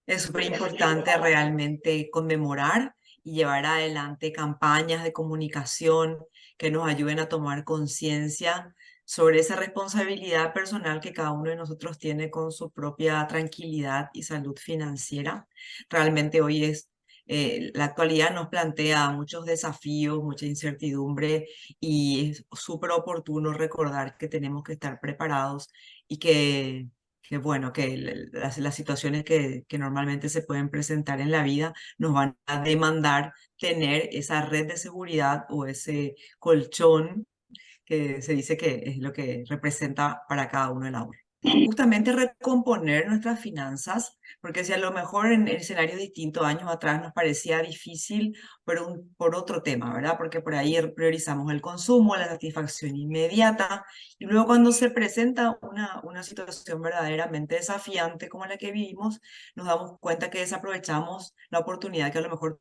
Es súper importante realmente conmemorar y llevar adelante campañas de comunicación que nos ayuden a tomar conciencia sobre esa responsabilidad personal que cada uno de nosotros tiene con su propia tranquilidad y salud financiera. Realmente hoy la actualidad nos plantea muchos desafíos, mucha incertidumbre y es súper oportuno recordar que tenemos que estar preparados y que bueno, que las situaciones que normalmente se pueden presentar en la vida nos van a demandar tener esa red de seguridad o ese colchón que se dice que es lo que representa para cada uno el ahorro. Justamente recomponer nuestras finanzas, porque si a lo mejor en escenarios distintos años atrás nos parecía difícil por otro tema, ¿verdad? Porque por ahí priorizamos el consumo, la satisfacción inmediata, y luego cuando se presenta una situación verdaderamente desafiante como la que vivimos, nos damos cuenta que desaprovechamos la oportunidad que a lo mejor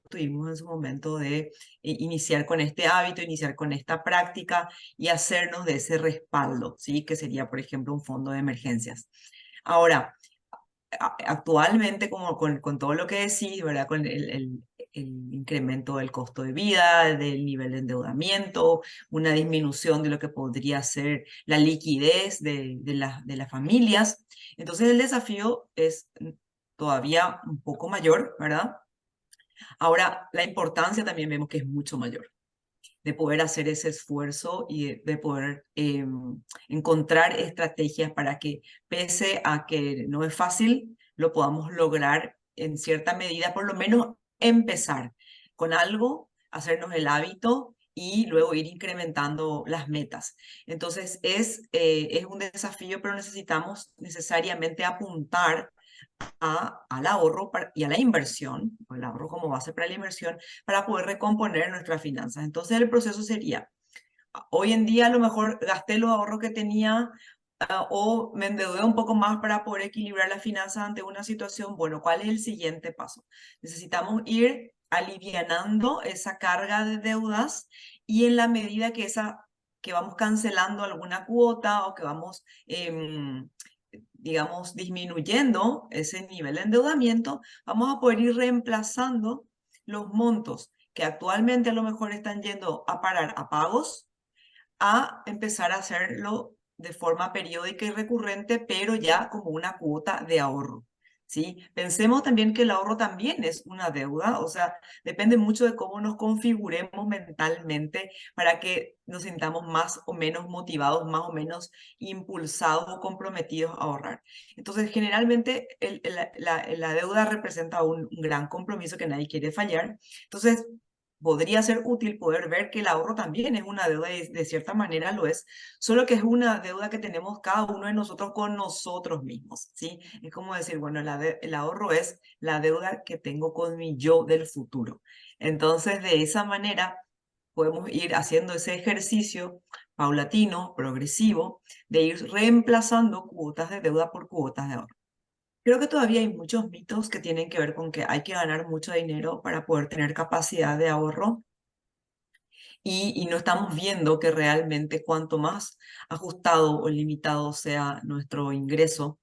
tuvimos en su momento de iniciar con este hábito, iniciar con esta práctica y hacernos de ese respaldo, ¿sí? Que sería, por ejemplo, un fondo de emergencias. Ahora, actualmente, como con todo lo que decís, ¿verdad? Con el incremento del costo de vida, del nivel de endeudamiento, una disminución de lo que podría ser la liquidez de las familias. Entonces, el desafío es todavía un poco mayor, ¿verdad? Ahora, la importancia también vemos que es mucho mayor, de poder hacer ese esfuerzo y de poder encontrar estrategias para que, pese a que no es fácil, lo podamos lograr en cierta medida, por lo menos empezar con algo, hacernos el hábito y luego ir incrementando las metas. Entonces, es un desafío, pero necesitamos necesariamente apuntar al ahorro y a la inversión, o el ahorro como base para la inversión, para poder recomponer nuestras finanzas. Entonces el proceso sería, hoy en día a lo mejor gasté los ahorros que tenía o me endeudé un poco más para poder equilibrar las finanzas ante una situación. Bueno, ¿cuál es el siguiente paso? Necesitamos ir alivianando esa carga de deudas y en la medida que vamos cancelando alguna cuota o que vamos digamos, disminuyendo ese nivel de endeudamiento, vamos a poder ir reemplazando los montos que actualmente a lo mejor están yendo a parar a pagos, a empezar a hacerlo de forma periódica y recurrente, pero ya como una cuota de ahorro. ¿Sí? Pensemos también que el ahorro también es una deuda, o sea, depende mucho de cómo nos configuremos mentalmente para que nos sintamos más o menos motivados, más o menos impulsados o comprometidos a ahorrar. Entonces, generalmente la deuda representa un gran compromiso que nadie quiere fallar. Entonces, podría ser útil poder ver que el ahorro también es una deuda y de cierta manera lo es, solo que es una deuda que tenemos cada uno de nosotros con nosotros mismos, ¿sí? Es como decir, bueno, el ahorro es la deuda que tengo con mi yo del futuro. Entonces, de esa manera podemos ir haciendo ese ejercicio paulatino, progresivo, de ir reemplazando cuotas de deuda por cuotas de ahorro. Creo que todavía hay muchos mitos que tienen que ver con que hay que ganar mucho dinero para poder tener capacidad de ahorro y no estamos viendo que realmente cuanto más ajustado o limitado sea nuestro ingreso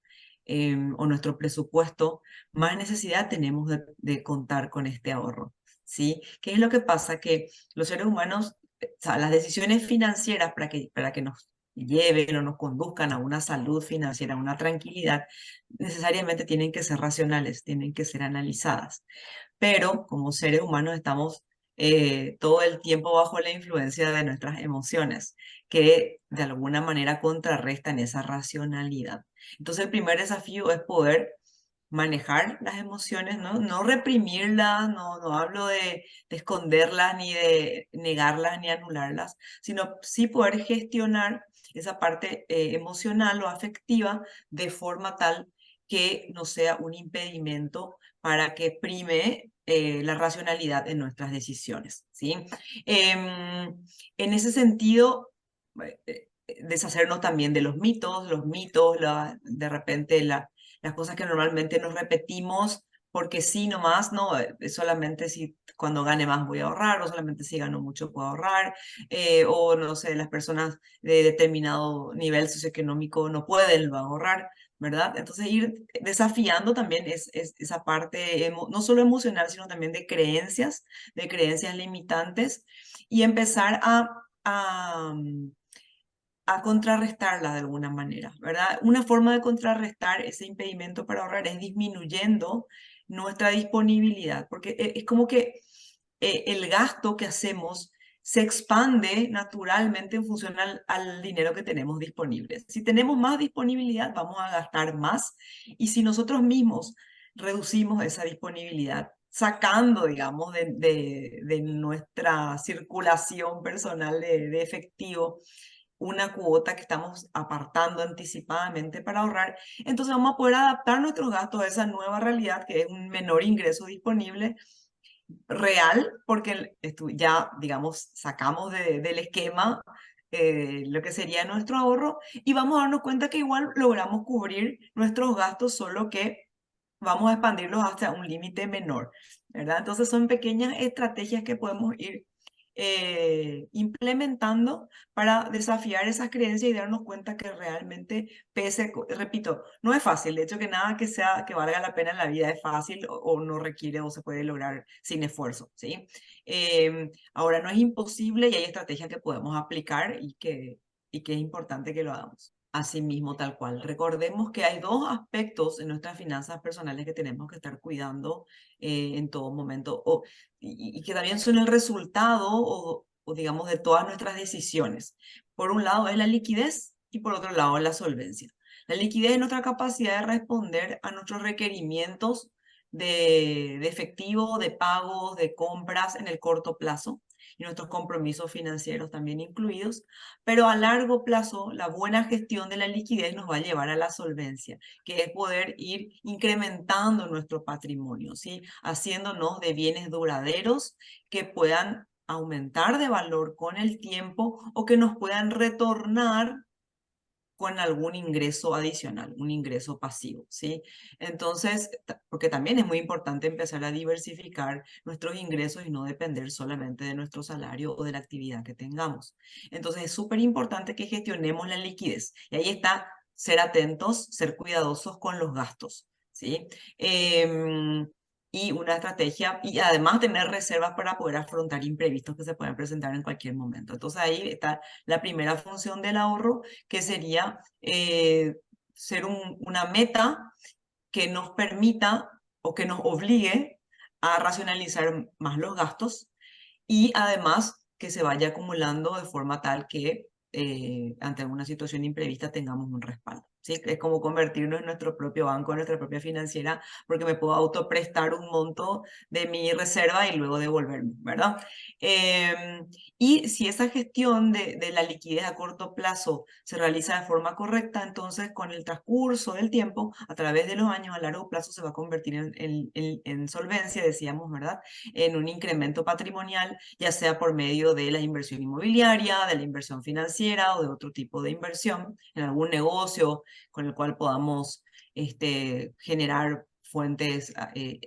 o nuestro presupuesto, más necesidad tenemos de contar con este ahorro, ¿sí? ¿Qué es lo que pasa? Que los seres humanos, o sea, las decisiones financieras para que nos lleven o nos conduzcan a una salud financiera, a una tranquilidad, necesariamente tienen que ser racionales, tienen que ser analizadas, pero como seres humanos estamos todo el tiempo bajo la influencia de nuestras emociones, que de alguna manera contrarrestan esa racionalidad. Entonces el primer desafío es poder manejar las emociones, ¿no? No reprimirlas, no hablo de esconderlas, ni de negarlas, ni anularlas, sino sí poder gestionar esa parte emocional o afectiva de forma tal que no sea un impedimento para que prime la racionalidad en nuestras decisiones, ¿sí? En ese sentido, deshacernos también de los mitos, de repente las cosas que normalmente nos repetimos porque sí nomás, no, solamente si cuando gane más voy a ahorrar, o solamente si gano mucho puedo ahorrar, o no sé, las personas de determinado nivel socioeconómico no pueden ahorrar. ¿verdad? Entonces ir desafiando también es esa parte, no solo emocional, sino también de creencias limitantes, y empezar a contrarrestarla de alguna manera, ¿verdad? Una forma de contrarrestar ese impedimento para ahorrar es disminuyendo nuestra disponibilidad, porque es como que el gasto que hacemos se expande naturalmente en función al dinero que tenemos disponible. Si tenemos más disponibilidad, vamos a gastar más, y si nosotros mismos reducimos esa disponibilidad, sacando, digamos, de nuestra circulación personal de efectivo, una cuota que estamos apartando anticipadamente para ahorrar, entonces vamos a poder adaptar nuestros gastos a esa nueva realidad que es un menor ingreso disponible real, porque ya, digamos, sacamos del esquema lo que sería nuestro ahorro, y vamos a darnos cuenta que igual logramos cubrir nuestros gastos, solo que vamos a expandirlos hasta un límite menor, ¿verdad? Entonces son pequeñas estrategias que podemos ir implementando para desafiar esas creencias y darnos cuenta que realmente, repito, no es fácil. De hecho, que nada que valga la pena en la vida es fácil, o no requiere o se puede lograr sin esfuerzo, ¿sí? Ahora, no es imposible, y hay estrategias que podemos aplicar y que es importante que lo hagamos. Asimismo, tal cual. Recordemos que hay dos aspectos en nuestras finanzas personales que tenemos que estar cuidando en todo momento, y que también son el resultado o digamos de todas nuestras decisiones. Por un lado es la liquidez y por otro lado la solvencia. La liquidez es nuestra capacidad de responder a nuestros requerimientos de efectivo, de pagos, de compras en el corto plazo, y nuestros compromisos financieros también incluidos, pero a largo plazo la buena gestión de la liquidez nos va a llevar a la solvencia, que es poder ir incrementando nuestro patrimonio, ¿sí? Haciéndonos de bienes duraderos que puedan aumentar de valor con el tiempo, o que nos puedan retornar con algún ingreso adicional, un ingreso pasivo, ¿sí? Entonces, porque también es muy importante empezar a diversificar nuestros ingresos y no depender solamente de nuestro salario o de la actividad que tengamos. Entonces, es súper importante que gestionemos la liquidez. Y ahí está ser atentos, ser cuidadosos con los gastos, ¿sí? Y una estrategia, y además tener reservas para poder afrontar imprevistos que se pueden presentar en cualquier momento. Entonces, ahí está la primera función del ahorro, que sería ser una meta que nos permita o que nos obligue a racionalizar más los gastos, y además que se vaya acumulando de forma tal que ante alguna situación imprevista tengamos un respaldo, ¿sí? Es como convertirnos en nuestro propio banco, en nuestra propia financiera, porque me puedo autoprestar un monto de mi reserva y luego devolverme, ¿verdad? Y si esa gestión de la liquidez a corto plazo se realiza de forma correcta, entonces con el transcurso del tiempo, a través de los años, a largo plazo se va a convertir en solvencia, decíamos, ¿verdad? En un incremento patrimonial, ya sea por medio de la inversión inmobiliaria, de la inversión financiera o de otro tipo de inversión en algún negocio con el cual podamos generar fuentes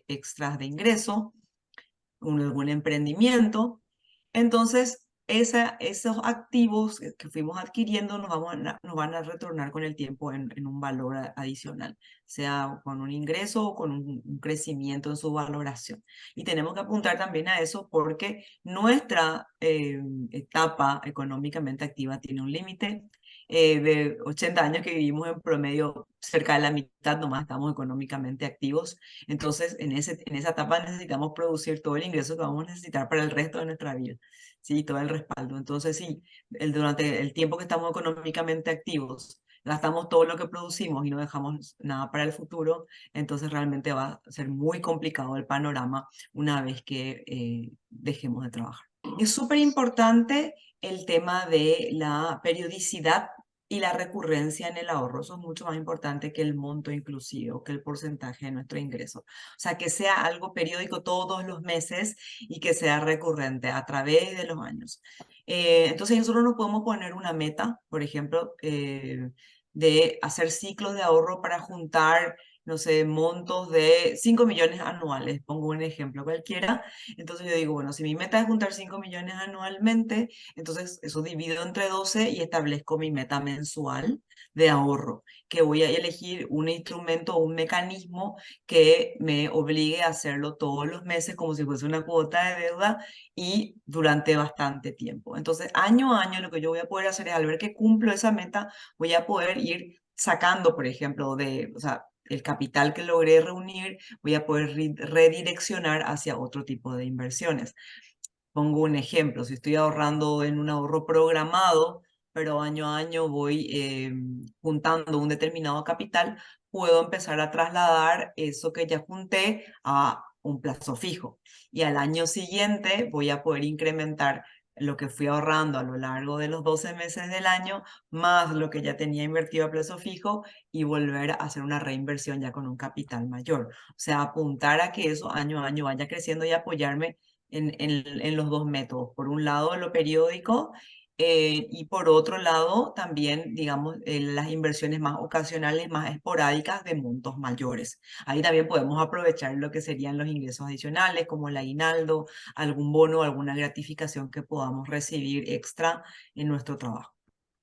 extras de ingreso, algún emprendimiento. Entonces, esos activos que fuimos adquiriendo nos van a retornar con el tiempo en un valor adicional, sea con un ingreso o con un crecimiento en su valoración. Y tenemos que apuntar también a eso, porque nuestra etapa económicamente activa tiene un límite. De 80 años que vivimos, en promedio, cerca de la mitad nomás estamos económicamente activos. Entonces, en esa etapa necesitamos producir todo el ingreso que vamos a necesitar para el resto de nuestra vida, ¿sí? Todo el respaldo. Entonces, sí, durante el tiempo que estamos económicamente activos, gastamos todo lo que producimos y no dejamos nada para el futuro, entonces realmente va a ser muy complicado el panorama una vez que dejemos de trabajar. Es súper importante el tema de la periodicidad y la recurrencia en el ahorro. Eso es mucho más importante que el monto inclusive, o que el porcentaje de nuestro ingreso. O sea, que sea algo periódico todos los meses y que sea recurrente a través de los años. Entonces nosotros nos podemos poner una meta, por ejemplo, de hacer ciclos de ahorro para juntar no sé, montos de 5 millones anuales, pongo un ejemplo cualquiera. Entonces yo digo, bueno, si mi meta es juntar 5 millones anualmente, entonces eso divido entre 12 y establezco mi meta mensual de ahorro, que voy a elegir un instrumento o un mecanismo que me obligue a hacerlo todos los meses como si fuese una cuota de deuda y durante bastante tiempo. Entonces, año a año lo que yo voy a poder hacer es, al ver que cumplo esa meta, voy a poder ir sacando, por ejemplo, o sea, el capital que logré reunir, voy a poder redireccionar hacia otro tipo de inversiones. Pongo un ejemplo, si estoy ahorrando en un ahorro programado, pero año a año voy juntando un determinado capital, puedo empezar a trasladar eso que ya junté a un plazo fijo. Y al año siguiente voy a poder incrementar lo que fui ahorrando a lo largo de los 12 meses del año, más lo que ya tenía invertido a plazo fijo y volver a hacer una reinversión ya con un capital mayor. O sea, apuntar a que eso año a año vaya creciendo y apoyarme en los dos métodos. Por un lado, lo periódico y por otro lado, también, digamos, las inversiones más ocasionales, más esporádicas de montos mayores. Ahí también podemos aprovechar lo que serían los ingresos adicionales, como el aguinaldo, algún bono, alguna gratificación que podamos recibir extra en nuestro trabajo.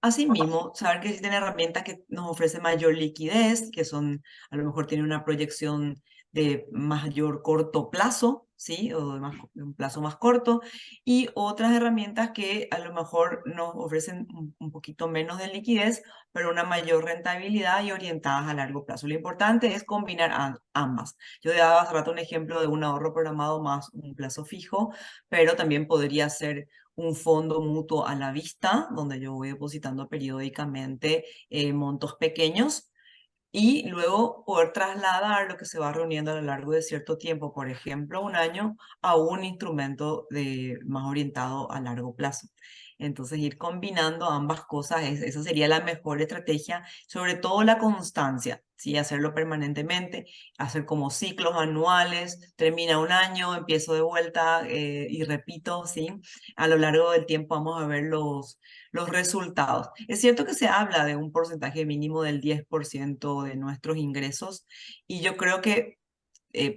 Asimismo, saber que existen herramientas que nos ofrecen mayor liquidez, que son, a lo mejor tienen una proyección de mayor corto plazo, ¿sí? O de un plazo más corto, y otras herramientas que a lo mejor nos ofrecen un poquito menos de liquidez, pero una mayor rentabilidad y orientadas a largo plazo. Lo importante es combinar ambas. Yo daba hace rato un ejemplo de un ahorro programado más un plazo fijo, pero también podría ser un fondo mutuo a la vista, donde yo voy depositando periódicamente montos pequeños y luego poder trasladar lo que se va reuniendo a lo largo de cierto tiempo, por ejemplo, un año, a un instrumento más orientado a largo plazo. Entonces, ir combinando ambas cosas, esa sería la mejor estrategia, sobre todo la constancia, ¿sí? Hacerlo permanentemente, hacer como ciclos anuales, termina un año, empiezo de vuelta y repito, ¿sí? A lo largo del tiempo vamos a ver los resultados. Es cierto que se habla de un porcentaje mínimo del 10% de nuestros ingresos y yo creo que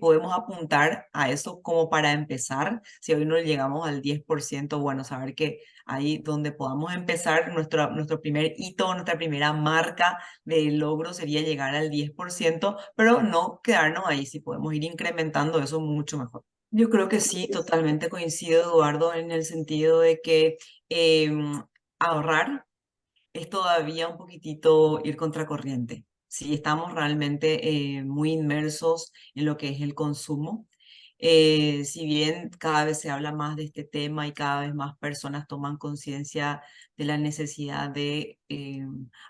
podemos apuntar a eso como para empezar. Si hoy no llegamos al 10%, bueno, saber que ahí donde podamos empezar, nuestro primer hito, nuestra primera marca de logro sería llegar al 10%, pero no quedarnos ahí, si podemos ir incrementando eso mucho mejor. Yo creo que sí, totalmente coincido, Eduardo, en el sentido de que ahorrar es todavía un poquitito ir contracorriente. Si estamos realmente muy inmersos en lo que es el consumo, si bien cada vez se habla más de este tema y cada vez más personas toman conciencia de la necesidad de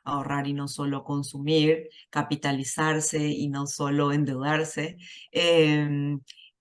ahorrar y no solo consumir, capitalizarse y no solo endeudarse,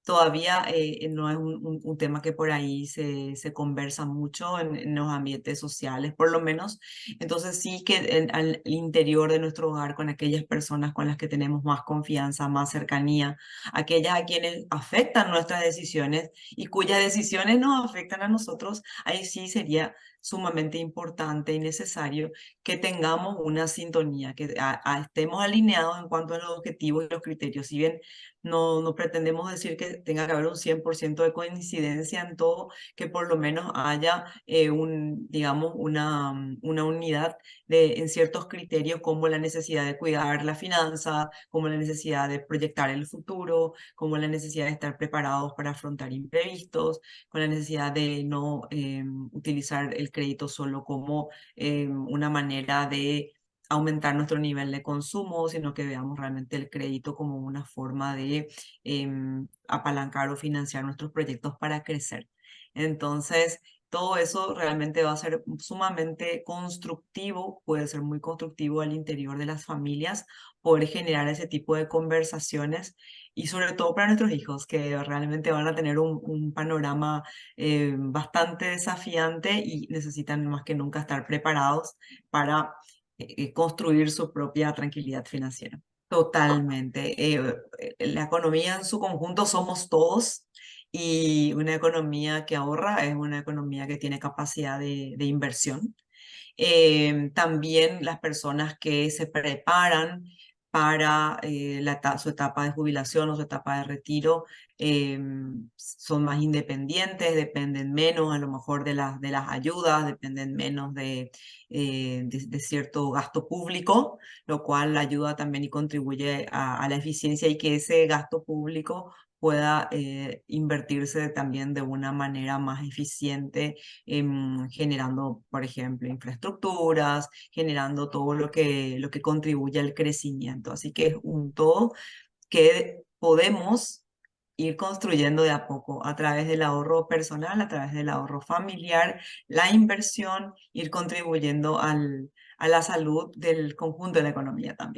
todavía no es un tema que por ahí se conversa mucho en los ambientes sociales, por lo menos. Entonces sí que al interior de nuestro hogar, con aquellas personas con las que tenemos más confianza, más cercanía, aquellas a quienes afectan nuestras decisiones y cuyas decisiones nos afectan a nosotros, ahí sí sería sumamente importante y necesario que tengamos una sintonía, que estemos alineados en cuanto a los objetivos y los criterios. Si bien no pretendemos decir que tenga que haber un 100% de coincidencia en todo, que por lo menos haya digamos, una unidad en ciertos criterios como la necesidad de cuidar la finanza, como la necesidad de proyectar el futuro, como la necesidad de estar preparados para afrontar imprevistos, con la necesidad de no utilizar el crédito solo como una manera de aumentar nuestro nivel de consumo, sino que veamos realmente el crédito como una forma de apalancar o financiar nuestros proyectos para crecer. Entonces, todo eso realmente va a ser sumamente constructivo, puede ser muy constructivo al interior de las familias, poder generar ese tipo de conversaciones y sobre todo para nuestros hijos, que realmente van a tener un panorama bastante desafiante y necesitan más que nunca estar preparados para construir su propia tranquilidad financiera. Totalmente. La economía en su conjunto somos todos y una economía que ahorra es una economía que tiene capacidad de inversión. También las personas que se preparan para su etapa de jubilación o su etapa de retiro, son más independientes, dependen menos a lo mejor de las ayudas, dependen menos de cierto gasto público, lo cual ayuda también y contribuye a la eficiencia y que ese gasto público pueda invertirse también de una manera más eficiente, generando, por ejemplo, infraestructuras, generando todo lo que contribuye al crecimiento. Así que es un todo que podemos ir construyendo de a poco a través del ahorro personal, a través del ahorro familiar, la inversión, ir contribuyendo a la salud del conjunto de la economía también.